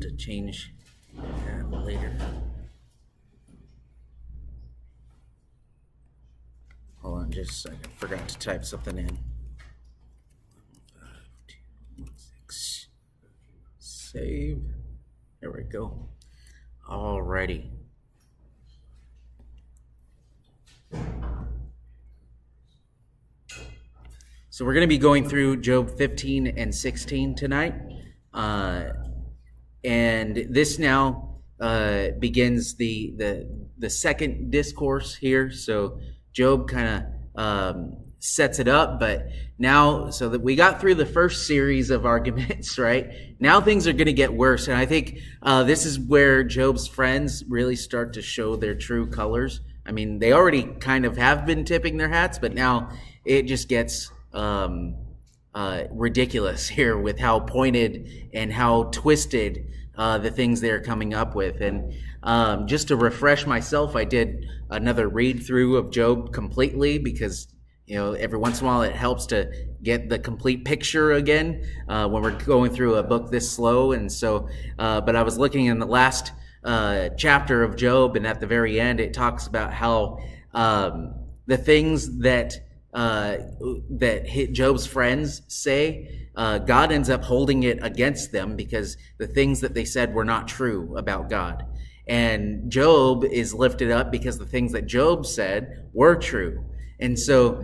to change that later. Hold on just a second. Forgot to type something in. 5, 2, 1, 6. Save. There we go. Alrighty. So we're going to be going through Job 15 and 16 tonight. And this now begins the second discourse here. So Job kind of sets it up, but now, so that we got through the first series of arguments, right? Now things are going to get worse. And I think this is where Job's friends really start to show their true colors. I mean, they already kind of have been tipping their hats, but now it just gets ridiculous here with how pointed and how twisted the things they're coming up with. And just to refresh myself, I did another read through of Job completely because, you know, every once in a while it helps to get the complete picture again when we're going through a book this slow. And so, but I was looking in the last chapter of Job, and at the very end it talks about how the things that Job's friends say, God ends up holding it against them because the things that they said were not true about God. And Job is lifted up because the things that Job said were true. And so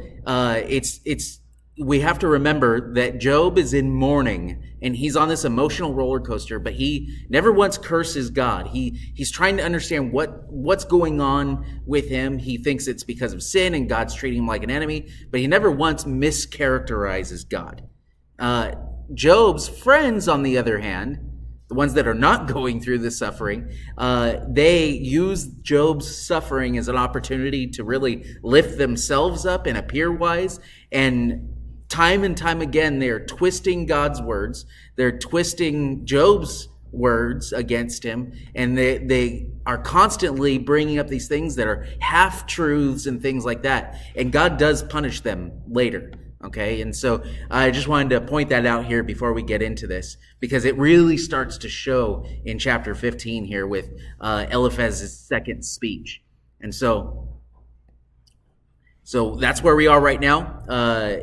we have to remember that Job is in mourning and he's on this emotional roller coaster, but he never once curses God. He's trying to understand what's going on with him. He thinks it's because of sin and God's treating him like an enemy, but he never once mischaracterizes God. Job's friends, on the other hand, the ones that are not going through the suffering, they use Job's suffering as an opportunity to really lift themselves up and appear wise. And time again, they're twisting God's words. They're twisting Job's words against him. And they are constantly bringing up these things that are half-truths and things like that. And God does punish them later. Okay, and so I just wanted to point that out here before we get into this, because it really starts to show in chapter 15 here with Eliphaz's second speech. And so that's where we are right now.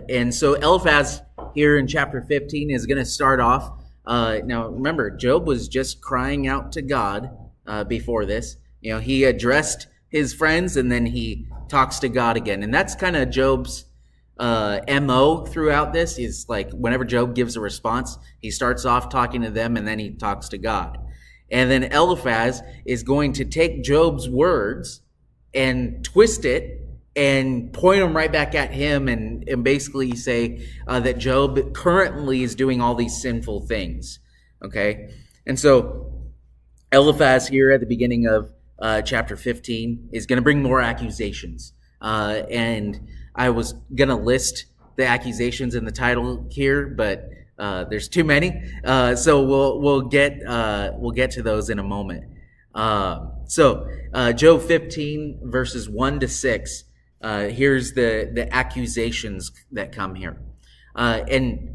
And so Eliphaz here in chapter 15 is going to start off. Now, remember, Job was just crying out to God before this. You know, he addressed his friends and then he talks to God again. And that's kind of Job's MO throughout this. Is like whenever Job gives a response, he starts off talking to them and then he talks to God. And then Eliphaz is going to take Job's words and twist it and point them right back at him and basically say that Job currently is doing all these sinful things. Okay? And so Eliphaz here at the beginning of chapter 15 is going to bring more accusations. And I was going to list the accusations in the title here, but there's too many. So we'll get to those in a moment. So Job 15 verses 1 to 6. Here's the accusations that come here. And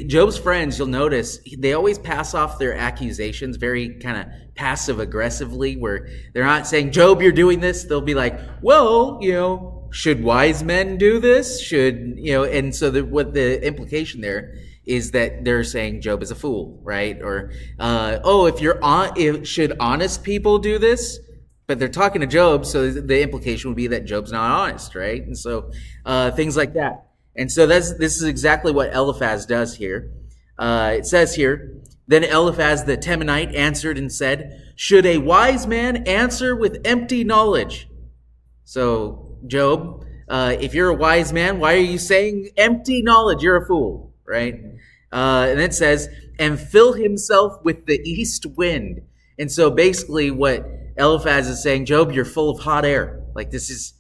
Job's friends, you'll notice, they always pass off their accusations very kind of passive aggressively, where they're not saying, Job, you're doing this. They'll be like, well, you know, should wise men do this? Should, you know, and so what the implication there is that they're saying Job is a fool, right? Or, should honest people do this? But they're talking to Job, so the implication would be that Job's not honest, right? And so things like that. And so this is exactly what Eliphaz does here. It says here, then Eliphaz the Temanite answered and said, should a wise man answer with empty knowledge? So Job, if you're a wise man, why are you saying empty knowledge? You're a fool, right? And it says, and fill himself with the east wind. And so basically what Eliphaz is saying, Job, you're full of hot air. Like this is,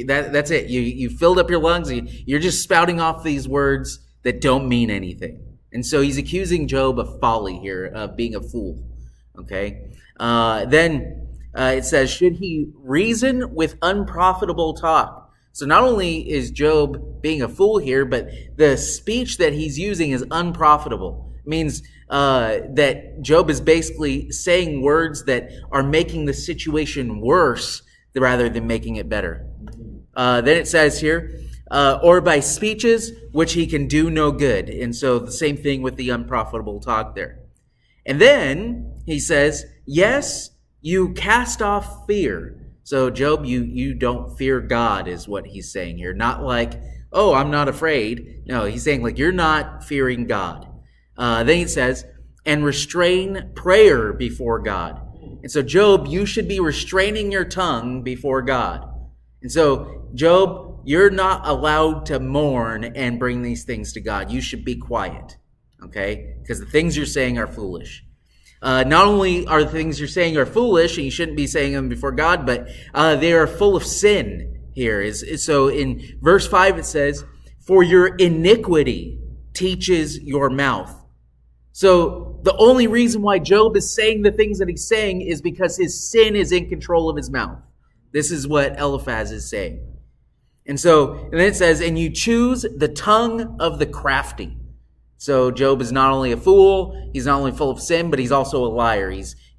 that's it. You filled up your lungs. You're just spouting off these words that don't mean anything. And so he's accusing Job of folly here, of being a fool. Okay. Then it says, should he reason with unprofitable talk? So not only is Job being a fool here, but the speech that he's using is unprofitable. It means that Job is basically saying words that are making the situation worse rather than making it better. Then it says here, or by speeches which he can do no good. And so the same thing with the unprofitable talk there. And then he says, yes, you cast off fear. So Job, you don't fear God is what he's saying here. Not like, oh, I'm not afraid. No, he's saying like you're not fearing God. Then he says, and restrain prayer before God. And so Job, you should be restraining your tongue before God. And so Job, you're not allowed to mourn and bring these things to God. You should be quiet, okay? Because the things you're saying are foolish. Not only are the things you're saying are foolish, and you shouldn't be saying them before God, but they are full of sin here. So in verse 5 it says, for your iniquity teaches your mouth. So the only reason why Job is saying the things that he's saying is because his sin is in control of his mouth. This is what Eliphaz is saying. And then it says, and you choose the tongue of the crafty. So Job is not only a fool, he's not only full of sin, but he's also a liar.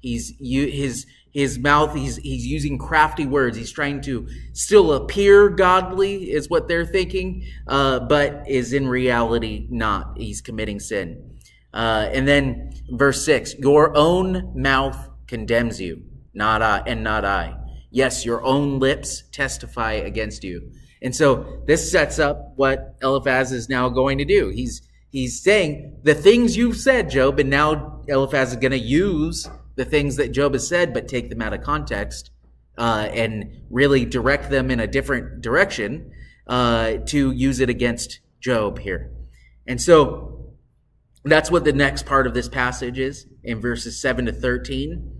His mouth, he's using crafty words. He's trying to still appear godly, is what they're thinking, but is in reality not. He's committing sin. And then verse 6, your own mouth condemns you, not I. Yes, your own lips testify against you. And so this sets up what Eliphaz is now going to do. He's saying the things you've said, Job, and now Eliphaz is going to use the things that Job has said, but take them out of context and really direct them in a different direction to use it against Job here. And so that's what the next part of this passage is in verses 7 to 13.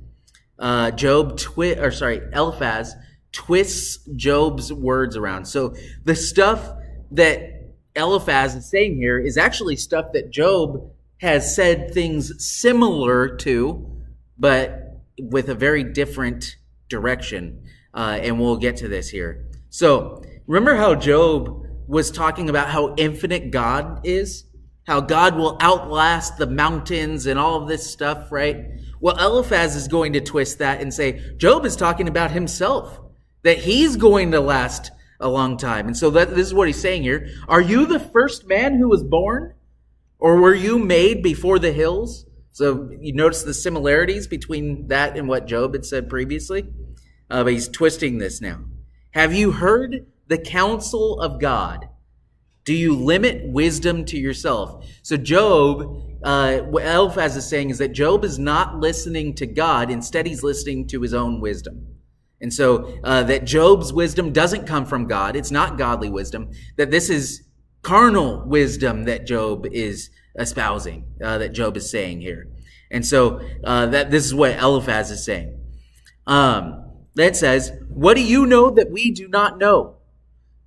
Eliphaz twists Job's words around. So the stuff that Eliphaz is saying here is actually stuff that Job has said things similar to, but with a very different direction. And we'll get to this here. So remember how Job was talking about how infinite God is? How God will outlast the mountains and all of this stuff, right? Well, Eliphaz is going to twist that and say, Job is talking about himself, that he's going to last a long time. And so this is what he's saying here. Are you the first man who was born? Or were you made before the hills? So you notice the similarities between that and what Job had said previously. But he's twisting this now. Have you heard the counsel of God? Do you limit wisdom to yourself? So Job, what Eliphaz is saying is that Job is not listening to God. Instead, he's listening to his own wisdom. And so that Job's wisdom doesn't come from God. It's not godly wisdom. That this is carnal wisdom that Job is espousing, that Job is saying here. And so that this is what Eliphaz is saying. That says, what do you know that we do not know?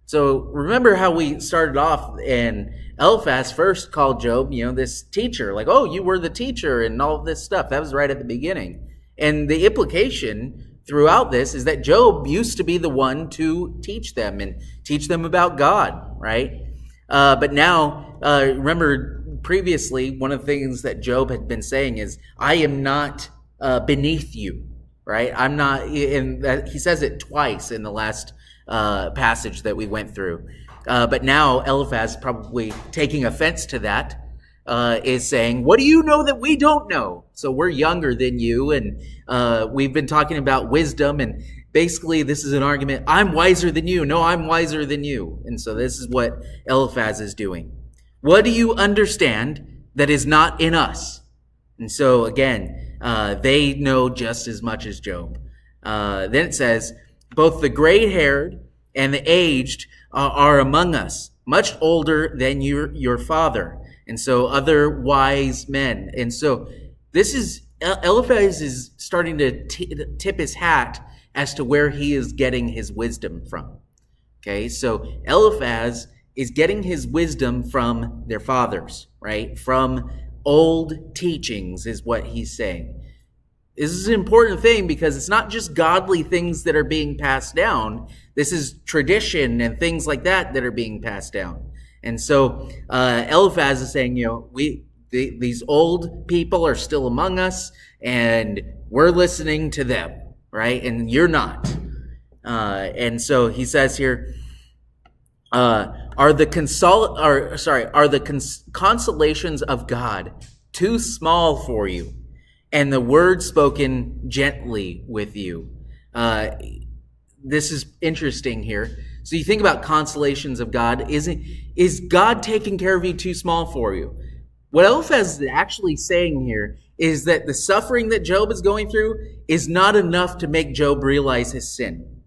So remember how we started off, and Eliphaz first called Job, this teacher, like, oh, you were the teacher and all of this stuff. That was right at the beginning. And the implication throughout this is that Job used to be the one to teach them and teach them about God, right? But now, remember previously, one of the things that Job had been saying is, I am not beneath you, right? I'm not, and he says it twice in the last passage that we went through. But now Eliphaz, probably taking offense to that, is saying, what do you know that we don't know? So we're younger than you, and we've been talking about wisdom, and basically this is an argument, I'm wiser than you. No, I'm wiser than you. And so this is what Eliphaz is doing. What do you understand that is not in us? And so again, they know just as much as Job. Then it says, both the gray-haired and the aged are among us, much older than your father. And so other wise men. And so this is, Eliphaz is starting to tip his hat as to where he is getting his wisdom from. Okay, so Eliphaz is getting his wisdom from their fathers, right? From old teachings is what he's saying. This is an important thing because it's not just godly things that are being passed down. This is tradition and things like that are being passed down. And so Eliphaz is saying, these old people are still among us, and we're listening to them, right? And you're not. And so he says here, are the consolations of God too small for you, and the word spoken gently with you? This is interesting here. So you think about consolations of God. Is God taking care of you too small for you? What Eliphaz is actually saying here is that the suffering that Job is going through is not enough to make Job realize his sin.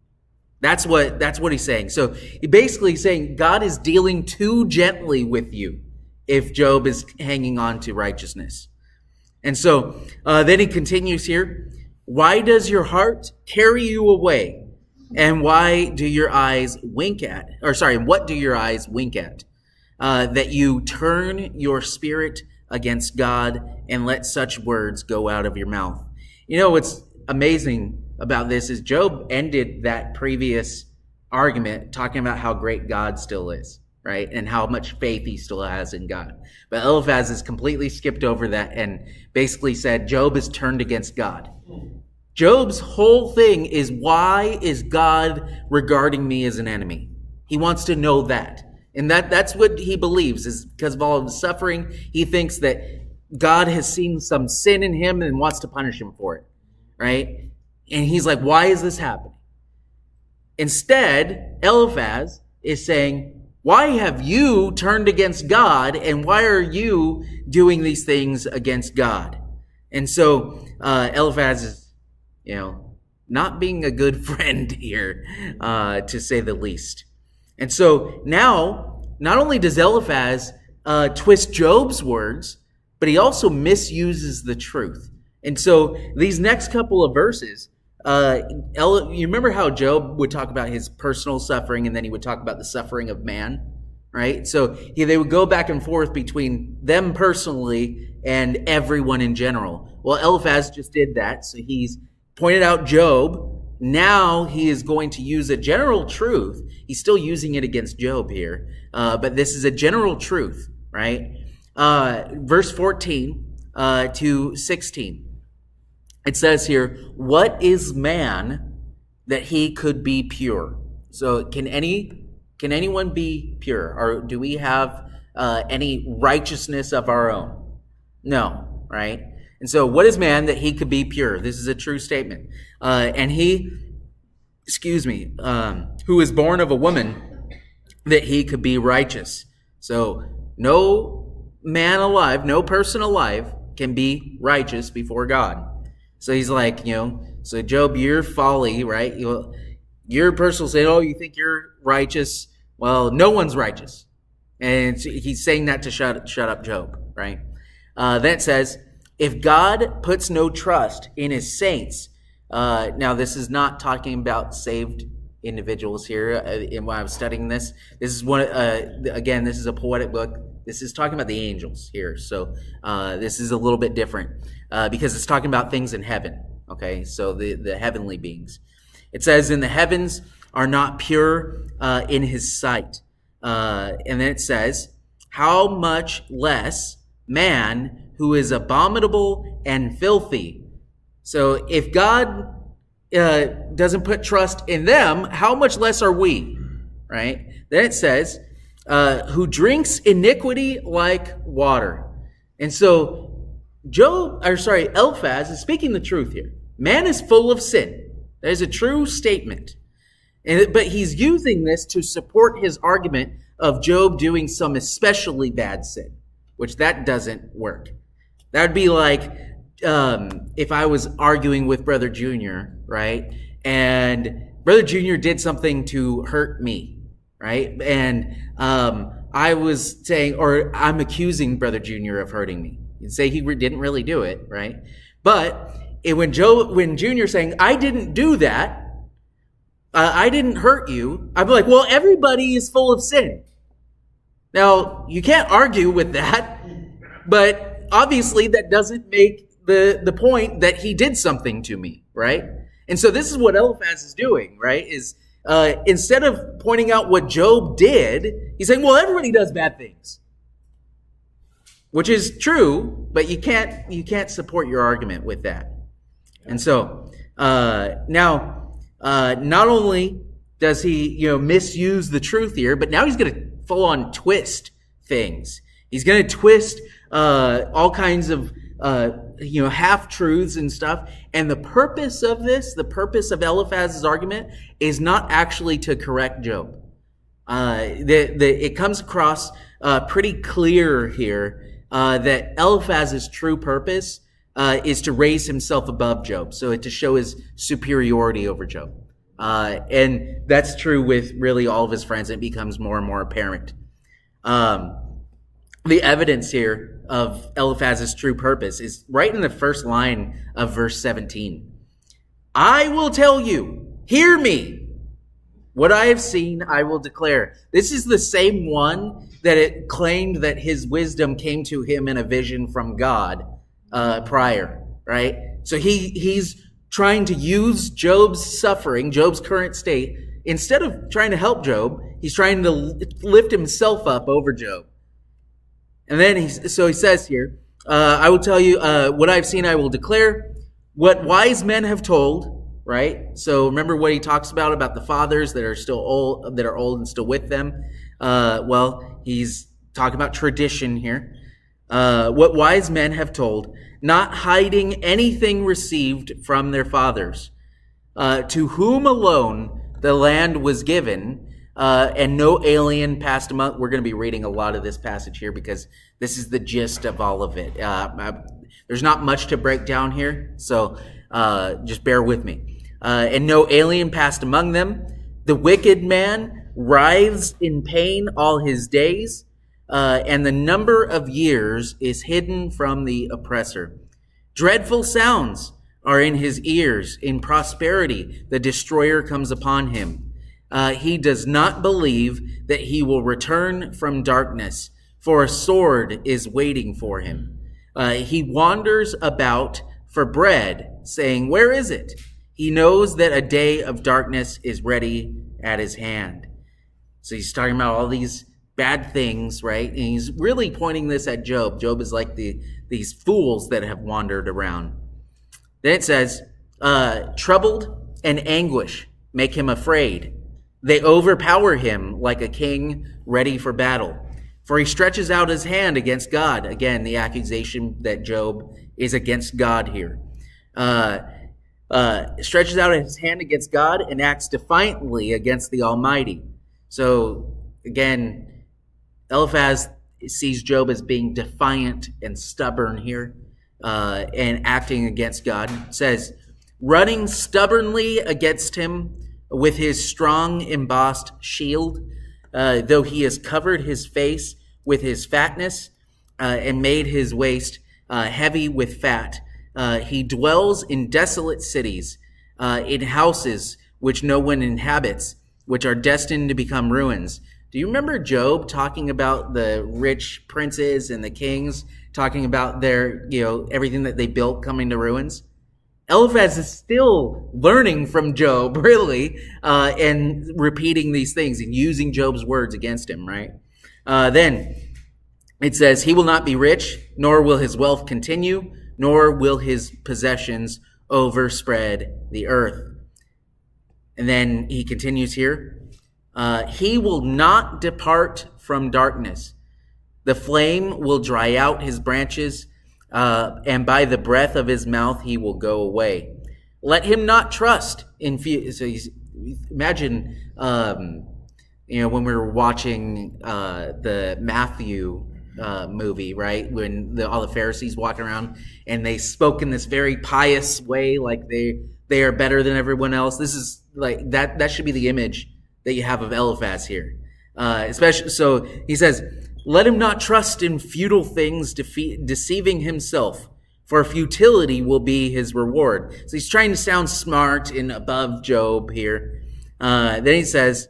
That's what he's saying. So he basically saying God is dealing too gently with you if Job is hanging on to righteousness. And so then he continues here. Why does your heart carry you away? And why do your eyes wink at? What do your eyes wink at? That you turn your spirit against God and let such words go out of your mouth. You know what's amazing about this is Job ended that previous argument talking about how great God still is, right? And how much faith he still has in God. But Eliphaz has completely skipped over that and basically said Job is turned against God. Job's whole thing is, why is God regarding me as an enemy? He wants to know that. And that's what he believes, is because of all of the suffering, he thinks that God has seen some sin in him and wants to punish him for it, right? And he's like, why is this happening? Instead, Eliphaz is saying, why have you turned against God, and why are you doing these things against God? And so Eliphaz is, not being a good friend here, to say the least. And so now, not only does Eliphaz twist Job's words, but he also misuses the truth. And so these next couple of verses, you remember how Job would talk about his personal suffering, and then he would talk about the suffering of man, right? So they would go back and forth between them personally and everyone in general. Well, Eliphaz just did that. So he's pointed out Job. Now he is going to use a general truth. He's still using it against Job here, but this is a general truth, right? Verse 14 to 16. It says here, what is man that he could be pure? So can anyone be pure? Or do we have any righteousness of our own? No, right? And so what is man that he could be pure? This is a true statement. And who is born of a woman, that he could be righteous. So no man alive, no person alive can be righteous before God. So he's like, so Job, your folly, right? Your person will say, oh, you think you're righteous? Well, no one's righteous. And he's saying that to shut up Job, right? That says, if God puts no trust in his saints, now this is not talking about saved individuals here. And when I was studying this is one, again, this is a poetic book. This is talking about the angels here. So this is a little bit different because it's talking about things in heaven. Okay, so the heavenly beings. It says, in the heavens are not pure in his sight. And then it says, how much less man who is abominable and filthy. So if God doesn't put trust in them, how much less are we, right? Then it says, who drinks iniquity like water. And so Eliphaz is speaking the truth here. Man is full of sin. That is a true statement. But he's using this to support his argument of Job doing some especially bad sin, which that doesn't work. That would be like if I was arguing with Brother Junior, right? And Brother Junior did something to hurt me, right? And I was saying, or I'm accusing Brother Junior of hurting me. You'd say he didn't really do it, right? But when Junior's saying, I didn't do that, I didn't hurt you, I'd be like, well, everybody is full of sin. Now, you can't argue with that, but obviously that doesn't make the point that he did something to me, right? And so this is what Eliphaz is doing, right? Is instead of pointing out what Job did, he's saying, well, everybody does bad things. which is true, but you can't support your argument with that. And so now, not only does he misuse the truth here, but now he's going to full on twist things. He's going to twist all kinds of half truths and stuff. And the purpose of this, the purpose of Eliphaz's argument, is not actually to correct Job. It comes across pretty clear here that Eliphaz's true purpose is to raise himself above Job, so to show his superiority over Job. And that's true with really all of his friends. It becomes more and more apparent. The evidence here of Eliphaz's true purpose is right in the first line of verse 17. I will tell you, hear me. What I have seen, I will declare. This is the same one that it claimed that his wisdom came to him in a vision from God prior, right? So he's trying to use Job's suffering, Job's current state. Instead of trying to help Job, he's trying to lift himself up over Job. And then he says here, I will tell you what I've seen, I will declare. What wise men have told, right? So remember what he talks about the fathers that are still old, that are old and still with them. Well, he's talking about tradition here. What wise men have told, not hiding anything received from their fathers, to whom alone the land was given, and no alien passed among. We're going to be reading a lot of this passage here because this is the gist of all of it. There's not much to break down here, so just bear with me. And no alien passed among them. The wicked man writhes in pain all his days, and the number of years is hidden from the oppressor. Dreadful sounds are in his ears. In prosperity, the destroyer comes upon him. He does not believe that he will return from darkness, for a sword is waiting for him. He wanders about for bread, saying, where is it? He knows that a day of darkness is ready at his hand. So he's talking about all these bad things, right? And he's really pointing this at Job. Job is like these fools that have wandered around. Then it says, troubled and anguish make him afraid. They overpower him like a king ready for battle. For he stretches out his hand against God. Again, the accusation that Job is against God here. Stretches out his hand against God and acts defiantly against the Almighty. So, again, Eliphaz sees Job as being defiant and stubborn here, and acting against God. It says, running stubbornly against him with his strong embossed shield, though he has covered his face with his fatness and made his waist heavy with fat. He dwells in desolate cities, in houses which no one inhabits, which are destined to become ruins. Do you remember Job talking about the rich princes and the kings, talking about their, everything that they built coming to ruins? Eliphaz is still learning from Job, really, and repeating these things and using Job's words against him, right? Then it says, he will not be rich, nor will his wealth continue, nor will his possessions overspread the earth. And then he continues here. He will not depart from darkness. The flame will dry out his branches, and by the breath of his mouth he will go away. Let him not trust in few. So imagine, when we were watching the Matthew movie, right? When all the Pharisees walking around and they spoke in this very pious way, like they are better than everyone else. This is like that should be the image that you have of Eliphaz here. Especially, so he says, let him not trust in futile things, deceiving himself, for futility will be his reward. So he's trying to sound smart and above Job here. Then he says,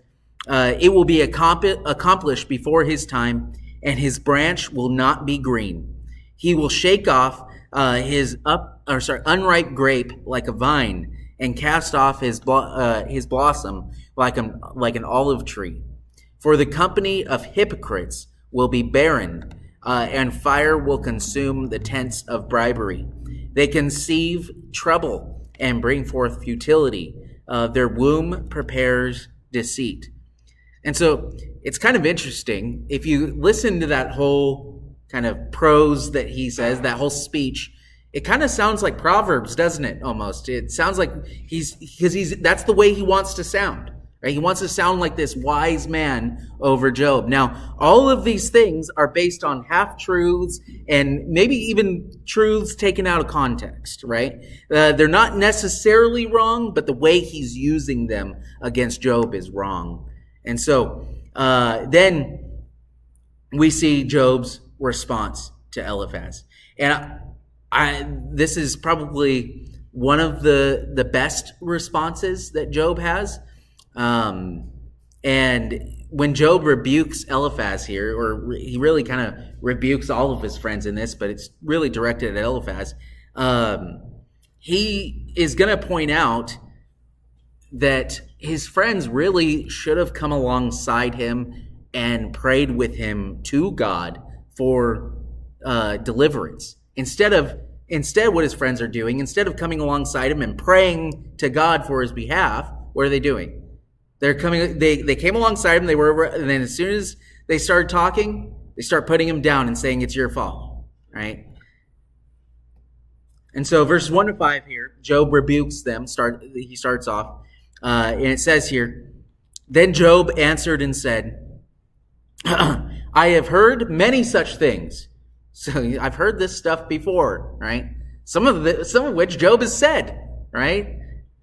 it will be accomplished before his time, and his branch will not be green. He will shake off his unripe grape like a vine, and cast off his blossom like an olive tree. For the company of hypocrites will be barren, and fire will consume the tents of bribery. They conceive trouble and bring forth futility. Their womb prepares deceit. And so it's kind of interesting. If you listen to that whole kind of prose that he says, that whole speech, it kind of sounds like Proverbs, doesn't it? Almost. It sounds like that's the way he wants to sound. Right? He wants to sound like this wise man over Job. Now, all of these things are based on half-truths and maybe even truths taken out of context, right? They're not necessarily wrong, but the way he's using them against Job is wrong. And so then we see Job's response to Eliphaz. And this is probably one of the best responses that Job has. And when Job rebukes Eliphaz here, or he really kind of rebukes all of his friends in this, but it's really directed at Eliphaz, he is going to point out that his friends really should have come alongside him and prayed with him to God for deliverance. Instead, what his friends are doing, instead of coming alongside him and praying to God for his behalf, what are they doing? They're coming. They came alongside him. And then as soon as they started talking, they start putting him down and saying it's your fault, right? And so, verses 1-5 here, Job rebukes them. He starts off, and it says here, "Then Job answered and said, I have heard many such things." So I've heard this stuff before, right? Some of which Job has said, right?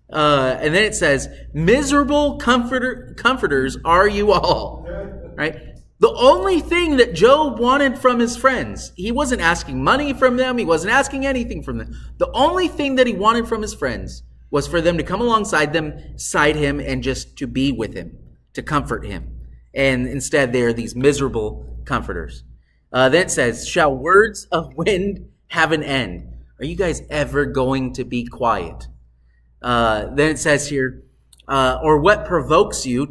And then it says, "Miserable comforters are you all," right? The only thing that Job wanted from his friends, he wasn't asking money from them. He wasn't asking anything from them. The only thing that he wanted from his friends was for them to come alongside him and just to be with him, to comfort him. And instead, they are these miserable comforters. Then it says, "Shall words of wind have an end?" Are you guys ever going to be quiet? Then it says here, "Or what provokes you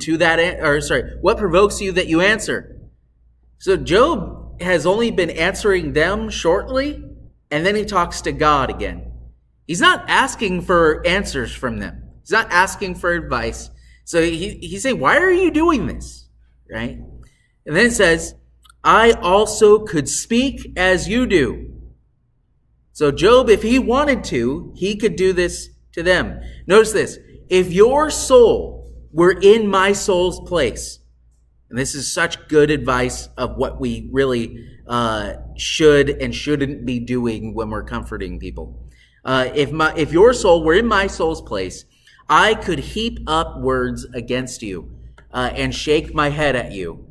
what provokes you that you answer?" So Job has only been answering them shortly, and then he talks to God again. He's not asking for answers from them. He's not asking for advice. So he's saying, why are you doing this? Right? And then it says, "I also could speak as you do." So Job, if he wanted to, he could do this to them. Notice this. "If your soul were in my soul's place," and this is such good advice of what we really should and shouldn't be doing when we're comforting people. If your soul were in my soul's place, I could heap up words against you and shake my head at you.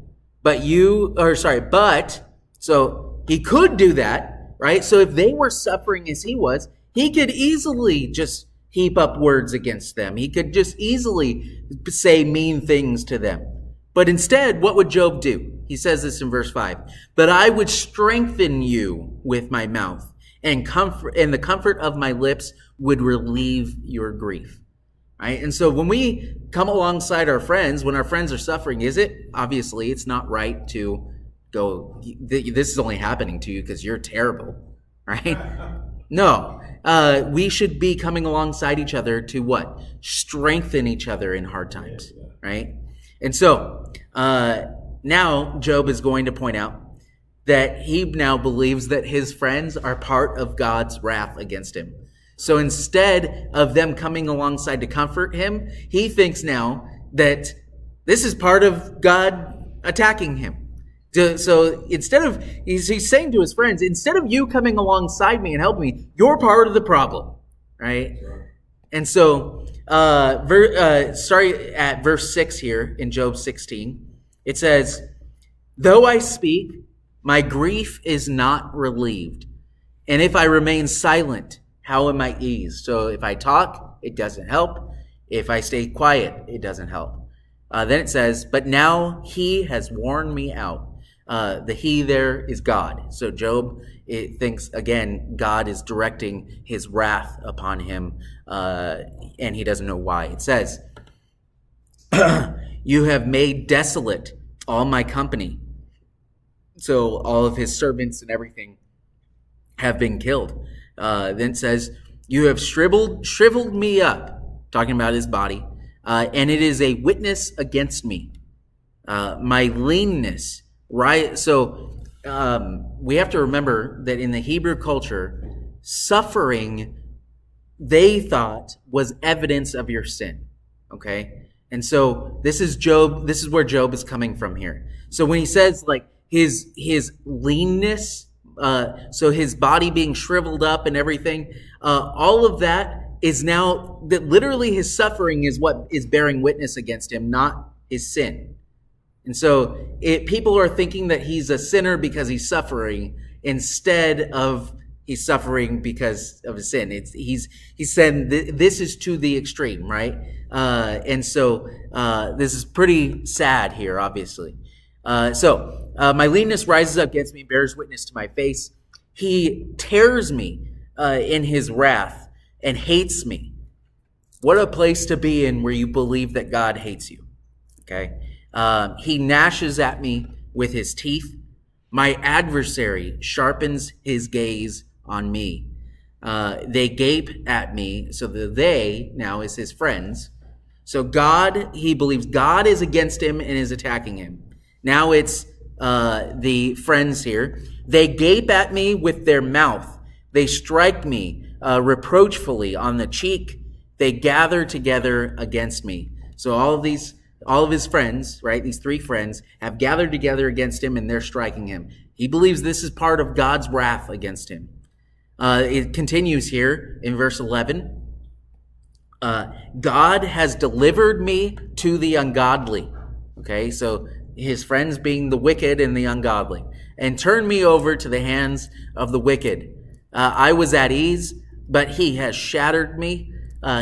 So he could do that, right? So if they were suffering as he was, he could easily just heap up words against them. He could just easily say mean things to them. But instead, what would Job do? He says this in verse 5. "But I would strengthen you with my mouth, and the comfort of my lips would relieve your grief." Right? And so when we come alongside our friends, when our friends are suffering, obviously it's not right to go, "This is only happening to you because you're terrible." Right? No. We should be coming alongside each other to what? Strengthen each other in hard times, right? And so now Job is going to point out that he now believes that his friends are part of God's wrath against him. So instead of them coming alongside to comfort him, he thinks now that this is part of God attacking him. So he's saying to his friends, instead of you coming alongside me and helping me, you're part of the problem, right? Sure. And so, at verse 6 here in Job 16, it says, "Though I speak, my grief is not relieved. And if I remain silent, how am I eased?" So if I talk, it doesn't help. If I stay quiet, it doesn't help. Then it says, "But now he has worn me out." The he there is God. So Job thinks, again, God is directing his wrath upon him, and he doesn't know why. It says, "You have made desolate all my company. So all of his servants and everything have been killed. Then it says, you have shriveled me up, talking about his body, and it is a witness against me. My leanness, right? So we have to remember that in the Hebrew culture, suffering, they thought, was evidence of your sin. Okay? And so this is where Job is coming from here. So when he says like his leanness, so his body being shriveled up and everything, all of that is now that literally his suffering is what is bearing witness against him, not his sin. And so people are thinking that he's a sinner because he's suffering instead of he's suffering because of his sin. He's saying this is to the extreme, right? And so this is pretty sad here, obviously. So my leanness rises up against me, bears witness to my face. He tears me in his wrath and hates me. What a place to be in where you believe that God hates you. Okay. He gnashes at me with his teeth. My adversary sharpens his gaze on me. They gape at me. So the they now is his friends. So he believes God is against him and is attacking him. Now it's the friends here. They gape at me with their mouth. They strike me reproachfully on the cheek. They gather together against me. So all of his friends, right, these three friends, have gathered together against him and they're striking him. He believes this is part of God's wrath against him. It continues here in verse 11. God has delivered me to the ungodly. Okay, so his friends being the wicked and the ungodly. And turned me over to the hands of the wicked. I was at ease, but he has shattered me.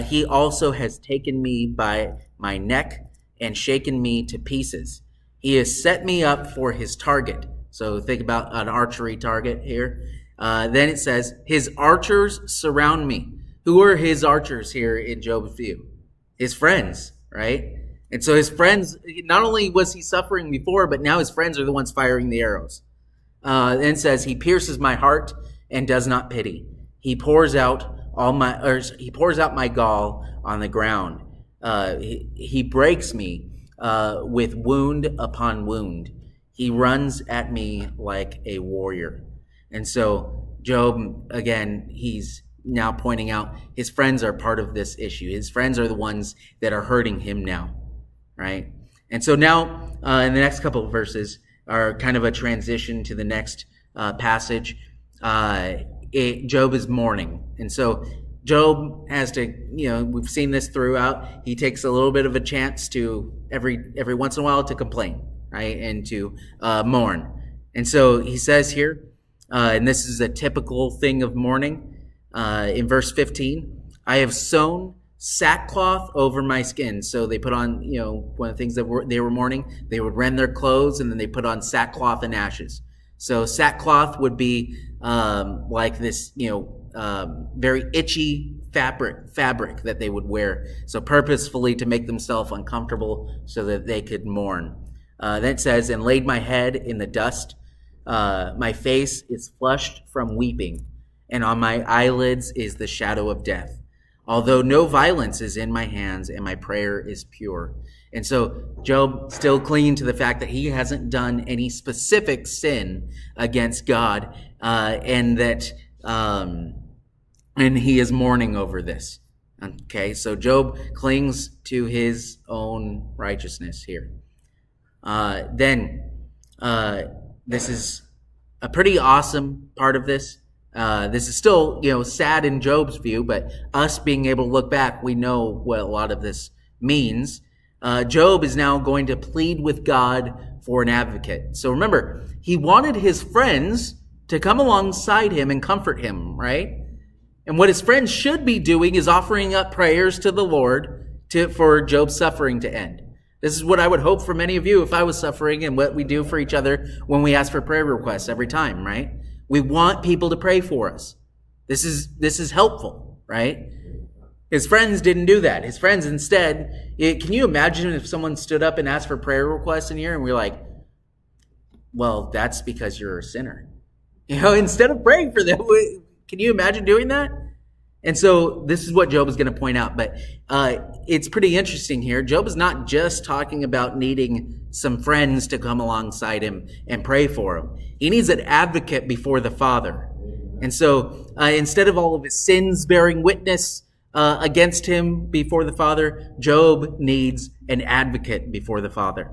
He also has taken me by my neck and shaken me to pieces. He has set me up for his target. So think about an archery target here. Then it says, his archers surround me. Who are his archers here in Job's view? His friends, right? And so his friends, not only was he suffering before, but now his friends are the ones firing the arrows. Then it says, he pierces my heart and does not pity. He pours out my gall on the ground. He breaks me with wound upon wound. He runs at me like a warrior. And so Job, again, he's now pointing out his friends are part of this issue. His friends are the ones that are hurting him now, right? And so now in the next couple of verses are kind of a transition to the next passage. Job is mourning. And so Job has to, we've seen this throughout. He takes a little bit of a chance to every once in a while to complain, right? And to mourn. And so he says here, and this is a typical thing of mourning, in verse 15, I have sewn sackcloth over my skin. So they put on, one of the things that they were mourning, they would rend their clothes and then they put on sackcloth and ashes. So sackcloth would be like this, very itchy fabric that they would wear. So purposefully to make themselves uncomfortable so that they could mourn. Then it says, and laid my head in the dust. My face is flushed from weeping, and on my eyelids is the shadow of death. Although no violence is in my hands and my prayer is pure. And so Job still clinging to the fact that he hasn't done any specific sin against God, and that and he is mourning over this. Okay, so Job clings to his own righteousness here. Then this is a pretty awesome part of this. This is still, sad in Job's view, but us being able to look back, we know what a lot of this means. Job is now going to plead with God for an advocate. So remember, he wanted his friends to come alongside him and comfort him, right? And what his friends should be doing is offering up prayers to the Lord for Job's suffering to end. This is what I would hope for many of you if I was suffering, and what we do for each other when we ask for prayer requests every time, right? We want people to pray for us. This is helpful, right? His friends didn't do that. His friends instead, can you imagine if someone stood up and asked for prayer requests in here and we're like, Well, that's because you're a sinner. Instead of praying for them, can you imagine doing that? And so this is what Job is going to point out. But it's pretty interesting here. Job is not just talking about needing some friends to come alongside him and pray for him. He needs an advocate before the Father. And so instead of all of his sins bearing witness against him before the Father, Job needs an advocate before the Father.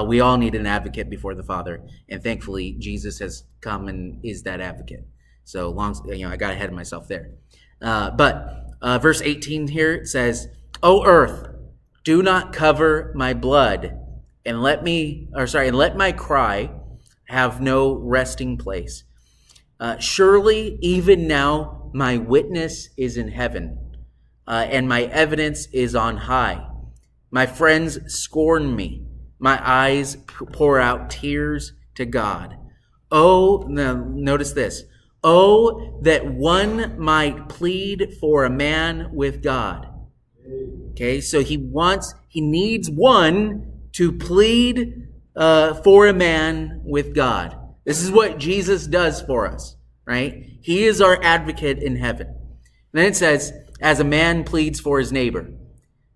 We all need an advocate before the Father. And thankfully, Jesus has come and is that advocate. So I got ahead of myself there. But verse 18 here, it says, "O earth, do not cover my blood, and let my cry have no resting place. Surely even now my witness is in heaven, and my evidence is on high. My friends scorn me. My eyes pour out tears to God. Oh," now notice this. "Oh, that one might plead for a man with God." Okay, so he needs one to plead for a man with God. This is what Jesus does for us, right? He is our advocate in heaven. And then it says, as a man pleads for his neighbor.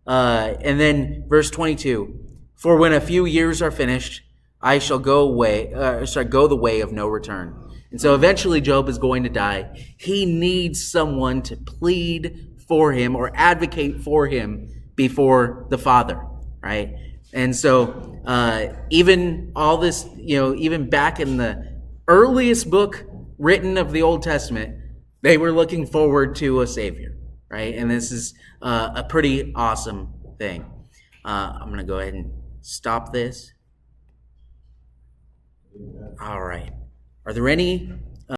And then verse 22, "For when a few years are finished, I shall go the way of no return." And so eventually Job is going to die. He needs someone to plead for him or advocate for him before the Father, right? And so even all this, even back in the earliest book written of the Old Testament, they were looking forward to a Savior, right? And this is a pretty awesome thing. I'm going to go ahead and stop this. All right. Are there any